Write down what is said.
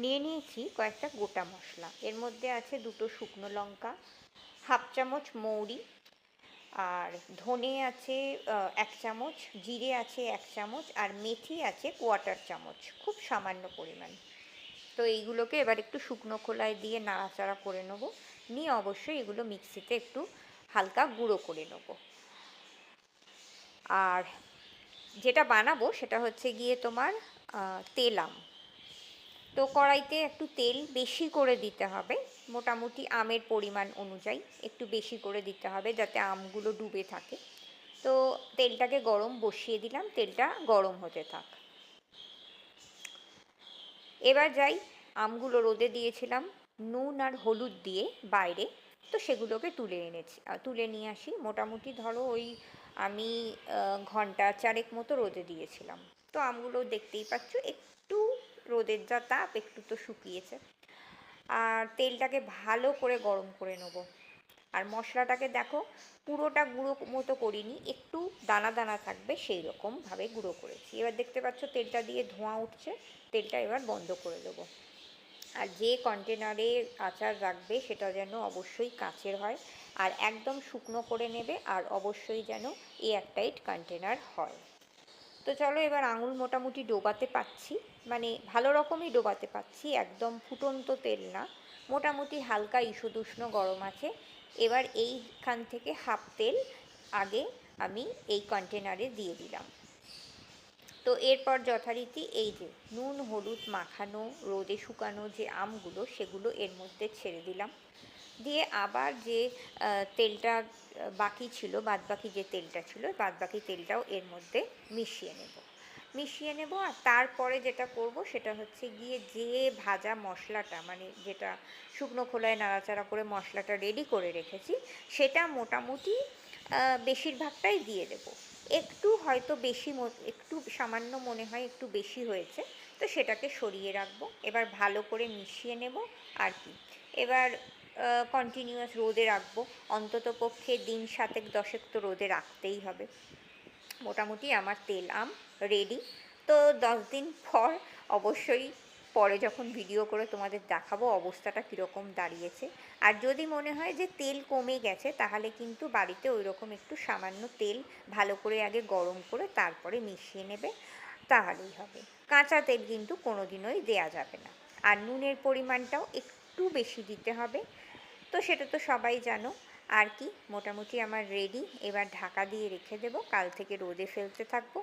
নিয়ে নিয়েছি কয়েকটা গোটা মশলা, এর মধ্যে আছে 2টো শুকনো লঙ্কা, হাফ চামচ মৌরি, আর ধনে আছে 1 চামচ, জিরে আছে 1 চামচ, আর মেথি আছে 1/4 চামচ, খুব সামান্য পরিমাণ। তো এইগুলোকে এবার একটু শুকনো খোলায় দিয়ে নাড়াচাড়া করে নেবো, নিয়ে অবশ্যই এগুলো মিক্সিতে একটু হালকা গুঁড়ো করে নেবো। আর যেটা বানাবো সেটা হচ্ছে গিয়ে তোমার তেলাম। তো কড়াইতে একটু তেল বেশি করে দিতে হবে, মোটামুটি আমের পরিমাণ অনুযায়ী একটু বেশি করে দিতে হবে যাতে আমগুলো ডুবে থাকে। তো তেলটাকে গরম বসিয়ে দিলাম, তেলটা গরম হতে থাক। এবার যাই, আমগুলো রোদে দিয়েছিলাম নুন আর হলুদ দিয়ে বাইরে, তো সেগুলোকে তুলে নিয়ে আসি। মোটামুটি ধরো ওই আমি ঘন্টা চারেক মতো রোদে দিয়েছিলাম। তো আমগুলো দেখতেই পাচ্ছ একটু রোদের যা তাপ, একটু তো শুকিয়েছে। আর তেলটাকে ভালো করে গরম করে নেব। আর মশলাটাকে দেখো পুরোটা গুঁড়ো মতো করিনি, একটু দানা দানা থাকবে সেই রকমভাবে গুঁড়ো করেছি। এবার দেখতে পাচ্ছ তেলটা দিয়ে ধোঁয়া উঠছে, তেলটা এবার বন্ধ করে দেবো। আর যে কন্টেনারে আচার রাখবে সেটা যেন অবশ্যই কাচের হয়, আর একদম শুকনো করে নেবে, আর অবশ্যই যেন এয়ারটাইট কন্টেনার হয়। তো চলো, এবার আঙুল মোটামুটি ডোবাতে পাচ্ছি, মানে ভালো রকমই ডোবাতে পাচ্ছি, একদম ফুটন্ত তেল না, মোটামুটি হালকা ঈষদুষ্ণ গরম আছে। এবার এইখান থেকে হাফ তেল আগে আমি এই কন্টেনারে দিয়ে দিলাম। তো এরপর যথারীতি এই যে নুন হলুদ মাখানো রোদে শুকানো যে আমগুলো সেগুলো এর মধ্যে ছেড়ে দিলাম, দিয়ে আবার যে তেলটা বাকি ছিল, বাদবাকি যে তেলটা ছিল বাদবাকি তেলটাও এর মধ্যে মিশিয়ে নেব। আর তারপরে যেটা করব সেটা হচ্ছে গিয়ে যে ভাজা মশলাটা, মানে যেটা শুকনো খোলায় নাড়াচাড়া করে মশলাটা রেডি করে রেখেছি, সেটা মোটামুটি বেশিরভাগটাই দিয়ে দেব। একটু হয়তো বেশি, একটু সামান্য মনে হয় একটু বেশি হয়েছে, তো সেটাকে সরিয়ে রাখবো। এবার ভালো করে মিশিয়ে নেব। আর কি, এবার কন্টিনিউয়াস রোদে রাখবো, অন্তত পক্ষে দিন 7-10 তো রোদে রাখতেই হবে। মোটামুটি আমার তেল আম রেডি। তো 10 দিন পর অবশ্যই পরে যখন ভিডিও করে তোমাদের দেখাবো অবস্থাটা কীরকম দাঁড়িয়েছে। আর যদি মনে হয় যে তেল কমে গেছে, তাহলে কিন্তু বাড়িতে ওই রকম একটু সামান্য তেল ভালো করে আগে গরম করে তারপরে মিশিয়ে নেবে, তাহলেই হবে। কাঁচা তেল কিন্তু কোনো দিনই দেয়া যাবে না। আর নুনের পরিমাণটাও একটু বেশি দিতে হবে, তো সেটা তো সবাই জানো। আর কি, মোটামুটি আমার রেডি। এবার ঢাকা দিয়ে রেখে দেবো, কাল থেকে রোদে ফেলতে থাকবো।